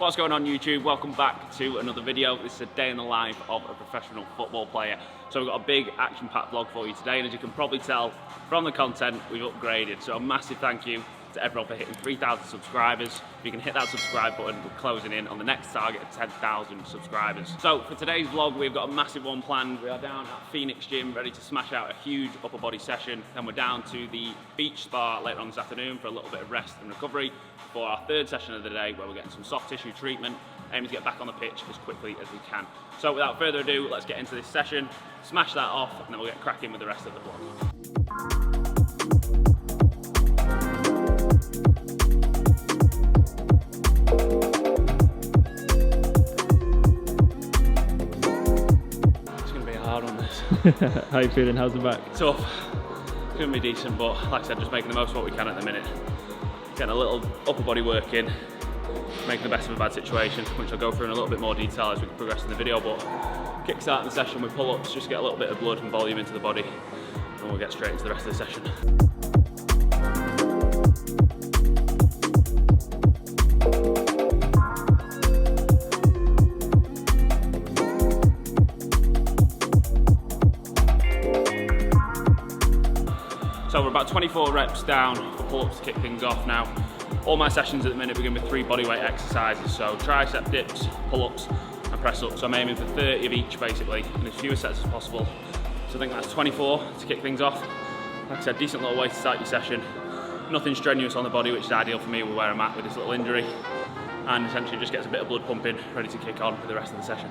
What's going on YouTube? Welcome back to another video. This is a day in the life of a professional football player. So we've got a big action-packed vlog for you today, and as you can probably tell from the content, we've upgraded. So a massive thank you to everyone for hitting 3,000 subscribers. If you can hit that subscribe button, we're closing in on the next target of 10,000 subscribers. So for today's vlog, we've got a massive one planned. We are down at Phoenix Gym, ready to smash out a huge upper body session. Then we're down to the beach spa later on this afternoon for a little bit of rest and recovery for our third session of the day, where we're getting some soft tissue treatment, aiming to get back on the pitch as quickly as we can. So without further ado, let's get into this session, smash that off, and then we'll get cracking with the rest of the vlog. How are you feeling? How's the back? Tough. It's going to be decent, but like I said, just making the most of what we can at the minute. Getting a little upper body work in, making the best of a bad situation, which I'll go through in a little bit more detail as we progress in the video, but kick-starting the session with pull-ups, just get a little bit of blood and volume into the body, and we'll get straight into the rest of the session. So we're about 24 reps down for pull-ups to kick things off now. All my sessions at the minute begin with 3 bodyweight exercises, so tricep dips, pull-ups and press-ups. So I'm aiming for 30 of each basically, in as few sets as possible. So I think that's 24 to kick things off. Like I said, decent little way to start your session. Nothing strenuous on the body, which is ideal for me with where I'm at with this little injury. And essentially just gets a bit of blood pumping, ready to kick on for the rest of the session.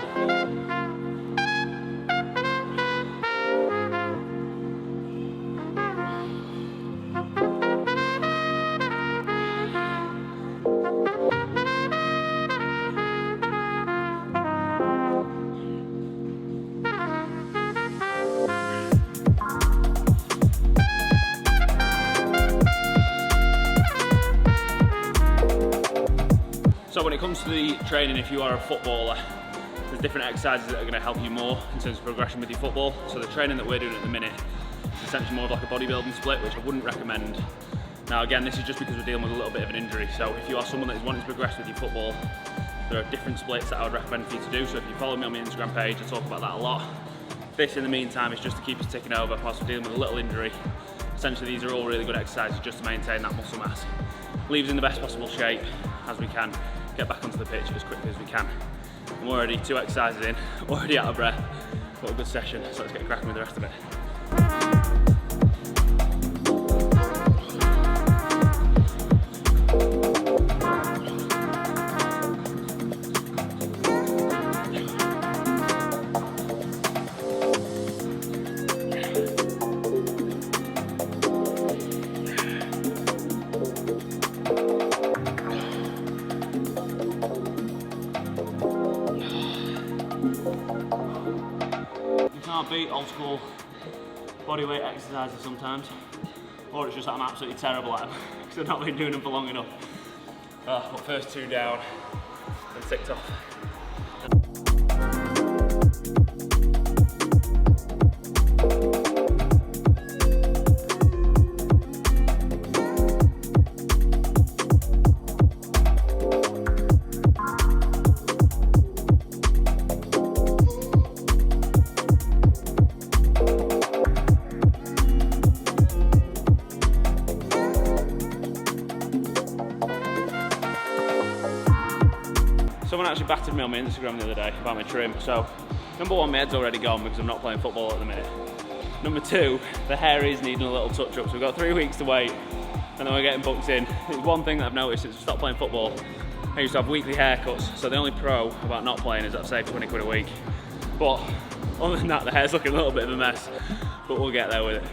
So when it comes to the training, if you are a footballer, there's different exercises that are going to help you more in terms of progression with your football. So the training that we're doing at the minute is essentially more of like a bodybuilding split, which I wouldn't recommend. Now again, this is just because we're dealing with a little bit of an injury. So if you are someone that is wanting to progress with your football, there are different splits that I would recommend for you to do. So if you follow me on my Instagram page, I talk about that a lot. This in the meantime is just to keep us ticking over whilst we're dealing with a little injury. Essentially these are all really good exercises just to maintain that muscle mass. Leave us in the best possible shape as we can. Get back onto the pitch as quickly as we can. I'm already 2 exercises in, already out of breath. What a good session, so let's get cracking with the rest of it. Can't beat old school bodyweight exercises sometimes, or it's just that I'm absolutely terrible at them because I've not been doing them for long enough. But first 2 down and ticked off. Someone actually battered me on my Instagram the other day about my trim. So, number 1, my head's already gone because I'm not playing football at the minute. Number 2, the hair is needing a little touch up. So we've got 3 weeks to wait and then we're getting booked in. It's one thing that I've noticed since we stopped playing football. I used to have weekly haircuts. So the only pro about not playing is that I save 20 quid a week. But other than that, the hair's looking a little bit of a mess, but we'll get there with it.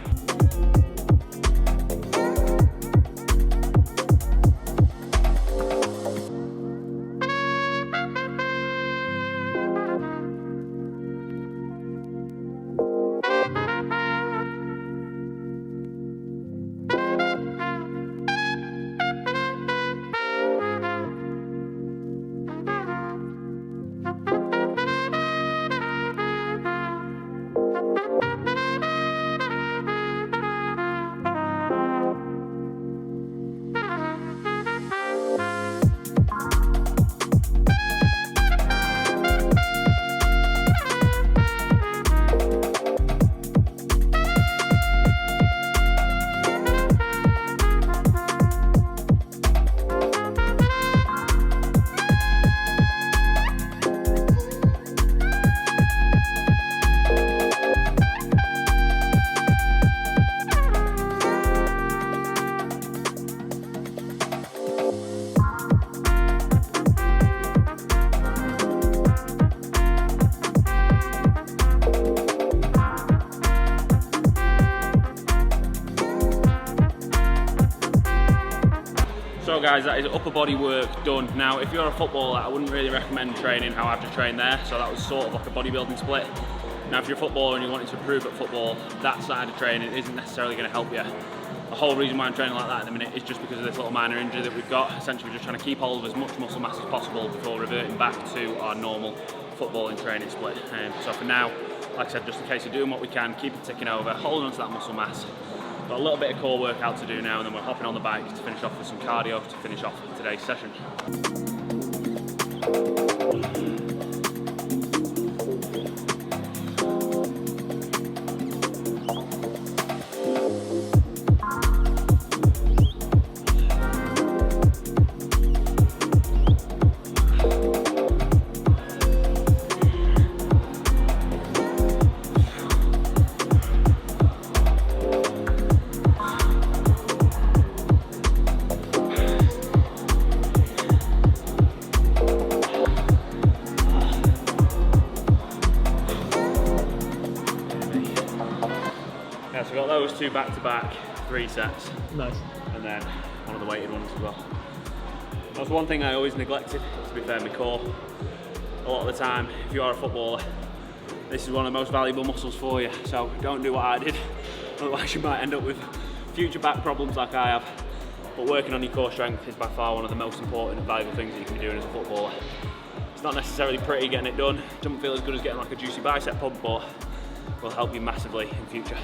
guys, that is upper body work done. Now, if you're a footballer, I wouldn't really recommend training how I've just trained there. So that was sort of like a bodybuilding split. Now, if you're a footballer and you're wanting to improve at football, that side of training isn't necessarily going to help you. The whole reason why I'm training like that at the minute is just because of this little minor injury that we've got. Essentially, we're just trying to keep hold of as much muscle mass as possible before reverting back to our normal footballing training split. So for now, like I said, just a case of doing what we can, keep it ticking over, holding on to that muscle mass. Got a little bit of core workout to do now, and then we're hopping on the bike to finish off with some cardio to finish off today's session. So we've got those two back-to-back, 3 sets. Nice. And then one of the weighted ones as well. That's one thing I always neglected, to be fair, my core. A lot of the time, if you are a footballer, this is one of the most valuable muscles for you. So don't do what I did, otherwise you might end up with future back problems like I have. But working on your core strength is by far one of the most important and valuable things that you can be doing as a footballer. It's not necessarily pretty getting it done. It doesn't feel as good as getting like a juicy bicep pump, but will help you massively in future.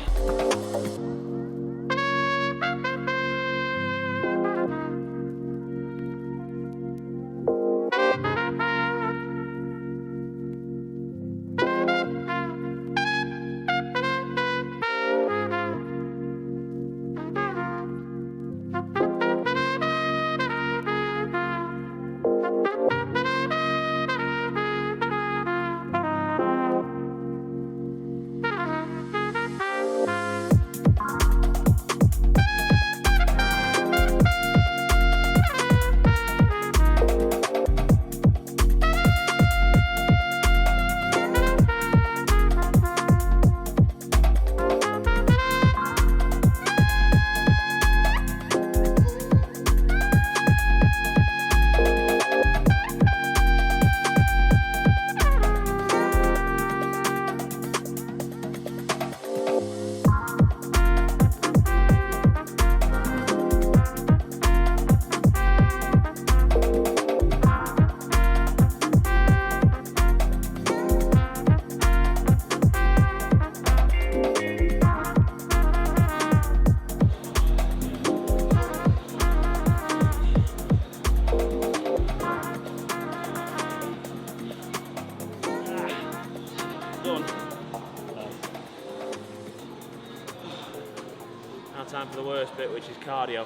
Now time for the worst bit, which is cardio.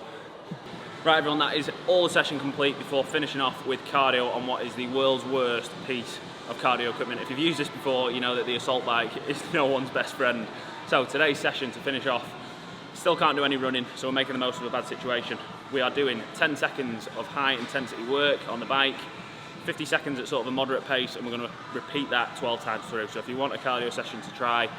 Right everyone, that is all the session complete before finishing off with cardio on what is the world's worst piece of cardio equipment. If you've used this before, you know that the assault bike is no one's best friend. So today's session, to finish off, still can't do any running, so we're making the most of a bad situation. We are doing 10 seconds of high intensity work on the bike, 50 seconds at sort of a moderate pace, and we're going to repeat that 12 times through. So if you want a cardio session to try,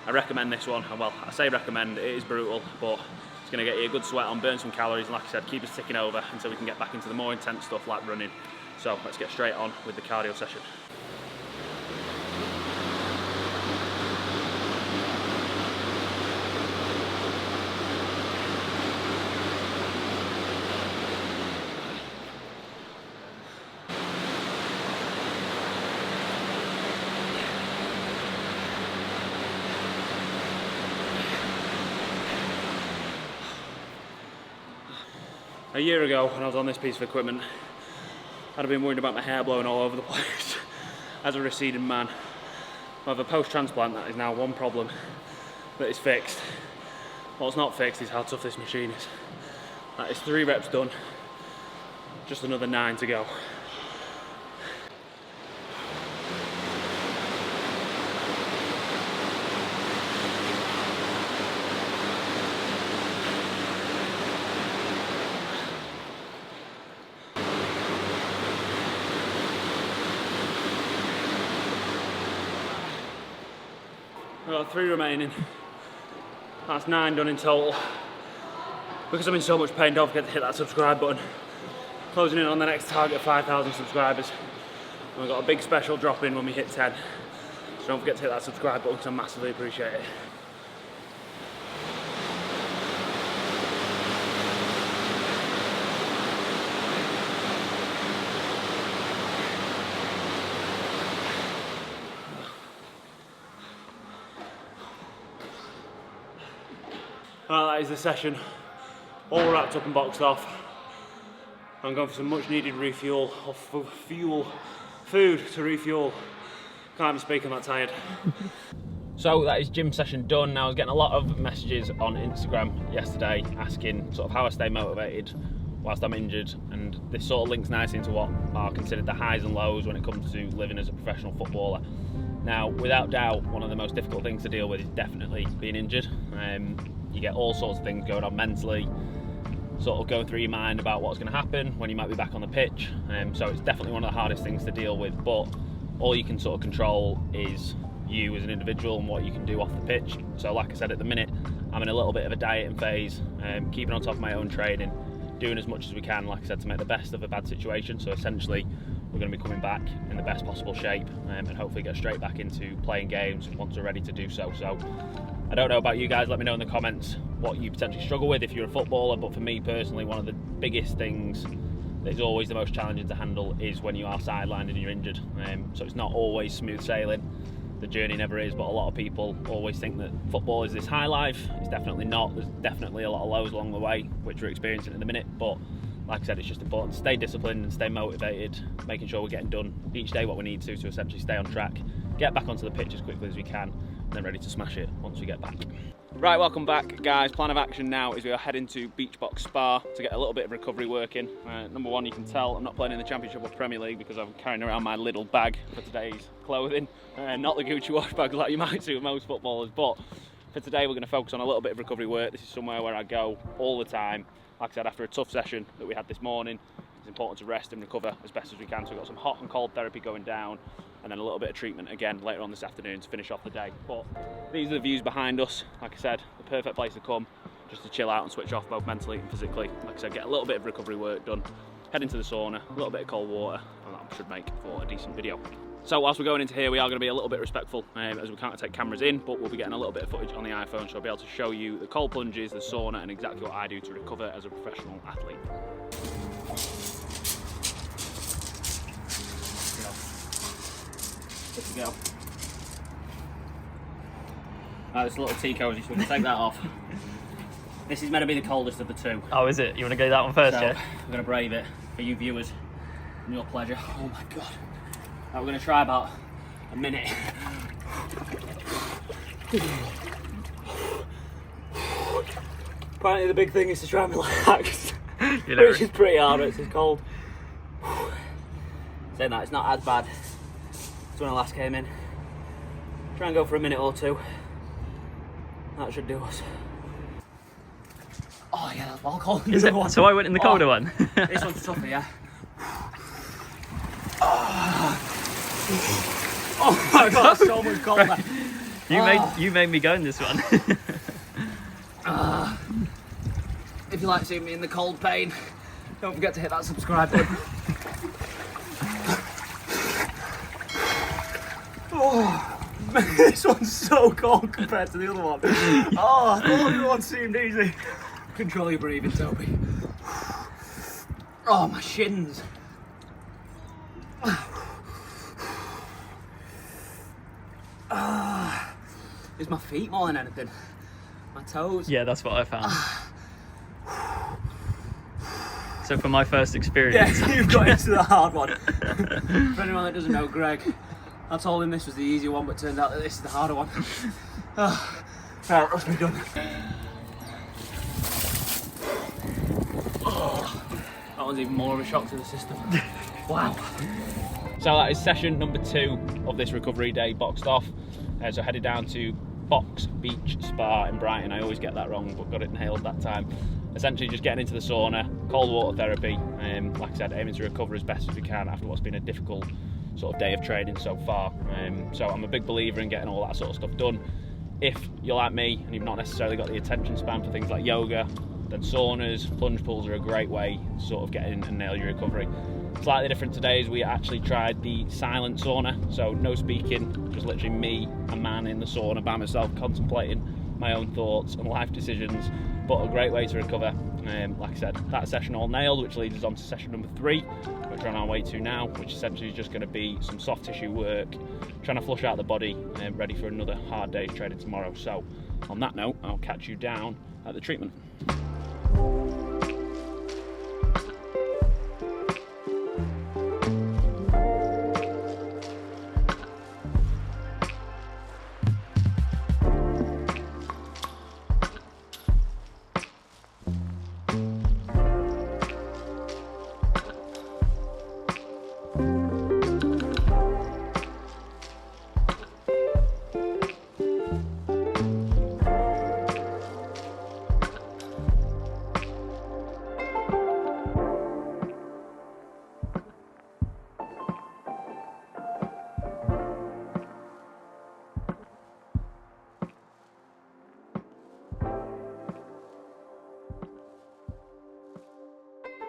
I recommend this one. And well, I say recommend, it is brutal, but it's going to get you a good sweat on, burn some calories, and like I said, keep us ticking over until we can get back into the more intense stuff like running. So let's get straight on with the cardio session. A year ago, when I was on this piece of equipment, I'd have been worried about my hair blowing all over the place. As a receding man, I have a post-transplant. That is now one problem that is fixed. What's not fixed is how tough this machine is. That is 3 reps done, just another 9 to go. I've got 3 remaining. That's 9 done in total. Because I'm in so much pain, don't forget to hit that subscribe button. closing in on the next target of 5,000 subscribers. And we've got a big special drop in when we hit 10. So don't forget to hit that subscribe button because I massively appreciate it. Well, that is the session, all wrapped up and boxed off. I'm going for some much needed refuel, or food to refuel. Can't even speak, I'm that tired. So that is gym session done. Now I was getting a lot of messages on Instagram yesterday asking sort of how I stay motivated whilst I'm injured, and this sort of links nicely into what are considered the highs and lows when it comes to living as a professional footballer. Now, without doubt, one of the most difficult things to deal with is definitely being injured. You get all sorts of things going on mentally, sort of going through your mind about what's going to happen when you might be back on the pitch. So it's definitely one of the hardest things to deal with, but all you can sort of control is you as an individual and what you can do off the pitch. So like I said, at the minute, I'm in a little bit of a dieting phase, keeping on top of my own training, doing as much as we can, like I said, to make the best of a bad situation. So essentially, we're going to be coming back in the best possible shape and hopefully get straight back into playing games once we're ready to do so. So I don't know about you guys, let me know in the comments what you potentially struggle with if you're a footballer, but for me personally, one of the biggest things that is always the most challenging to handle is when you are sidelined and you're injured. So it's not always smooth sailing, the journey never is, but a lot of people always think that football is this high life. It's definitely not. There's definitely a lot of lows along the way, which we're experiencing in the minute, but like I said, it's just important to stay disciplined and stay motivated, making sure we're getting done each day what we need to essentially stay on track, get back onto the pitch as quickly as we can, and then ready to smash it once we get back. Right, welcome back guys. Plan of action now is we are heading to Beachbox Spa to get a little bit of recovery working. Number one, you can tell I'm not playing in the Championship or Premier League because I'm carrying around my little bag for today's clothing. Not the Gucci wash bag like you might see with most footballers, but for today we're going to focus on a little bit of recovery work. This is somewhere where I go all the time. Like I said, after a tough session that we had this morning, it's important to rest and recover as best as we can. So we've got some hot and cold therapy going down, and then a little bit of treatment again later on this afternoon to finish off the day. But these are the views behind us. Like I said, the perfect place to come just to chill out and switch off both mentally and physically. Like I said, get a little bit of recovery work done, head into the sauna, a little bit of cold water, and that should make for a decent video. So whilst we're going into here, we are going to be a little bit respectful as we can't take cameras in, but we'll be getting a little bit of footage on the iPhone, so I'll be able to show you the cold plunges, the sauna, and exactly what I do to recover as a professional athlete. Good to go. Right, this little tea cozy, so we can take that off. This is meant to be the coldest of the two. Oh, is it? You want to go that one first, so, yeah? we're going to brave it for you viewers and your pleasure. Oh my god. Right, we're going to try about a minute. Apparently the big thing is to try and relax, which is pretty hard, it's cold. Saying that, it's not as bad as when I last came in. Try and go for a minute or two. That should do us. Oh yeah, that's well cold. Is it? So I went in the colder one? This one's tougher, yeah. Oh my god, that's so much colder. You made me go in this one. If you like seeing me in the cold pain, don't forget to hit that subscribe button. Oh, man, this one's so cold compared to the other one. Oh, the other one seemed easy. Control your breathing, Toby. Oh, my shins. It's my feet more than anything. My toes. Yeah, that's what I found. So for my first experience... Yeah, you've got into the hard one. For anyone that doesn't know Greg, I told him this was the easy one, but it turned out that this is the harder one. Right, let's be done. That one's even more of a shock to the system. Wow. So that is session number 2 of this recovery day boxed off. So headed down to Box Beach Spa in Brighton. I always get that wrong, but got it nailed that time. Essentially just getting into the sauna, cold water therapy, like I said, aiming to recover as best as we can after what's been a difficult sort of day of training so far. So I'm a big believer in getting all that sort of stuff done. If you're like me and you've not necessarily got the attention span for things like yoga then saunas, plunge pools are a great way to sort of get in and nail your recovery. Slightly different today is we actually tried the silent sauna, so no speaking, just literally me, a man in the sauna by myself, contemplating my own thoughts and life decisions, but a great way to recover. Like I said, that session all nailed, which leads us on to session number 3, which we're on our way to now, which essentially is just going to be some soft tissue work, trying to flush out the body, ready for another hard day's training tomorrow. So on that note, I'll catch you down at the treatment.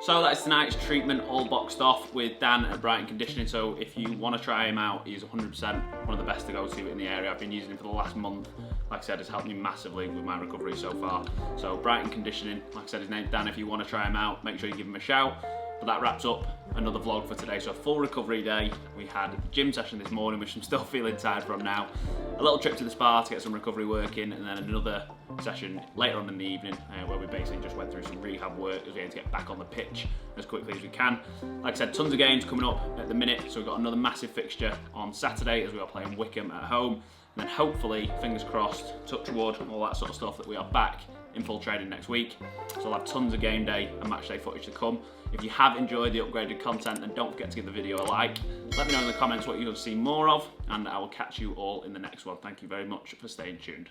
So that's tonight's treatment all boxed off with Dan at Brighton Conditioning. So if you want to try him out, he's 100% one of the best to go to in the area. I've been using him for the last month. Like I said, it's helped me massively with my recovery so far. So Brighton Conditioning, like I said, his name's Dan. If you want to try him out, make sure you give him a shout. But that wraps up another vlog for today. So a full recovery day. We had a gym session this morning, which I'm still feeling tired from now. A little trip to the spa to get some recovery work in, and then another session later on in the evening where we basically just went through some rehab work as we aim to get back on the pitch as quickly as we can. Like I said, tons of games coming up at the minute. So we've got another massive fixture on Saturday as we are playing Wickham at home. And then hopefully, fingers crossed, touch wood, all that sort of stuff, that we are back in full training next week. So I'll have tons of game day and match day footage to come. If you have enjoyed the upgraded content, then don't forget to give the video a like. Let me know in the comments what you want to see more of, and I will catch you all in the next one. Thank you very much for staying tuned.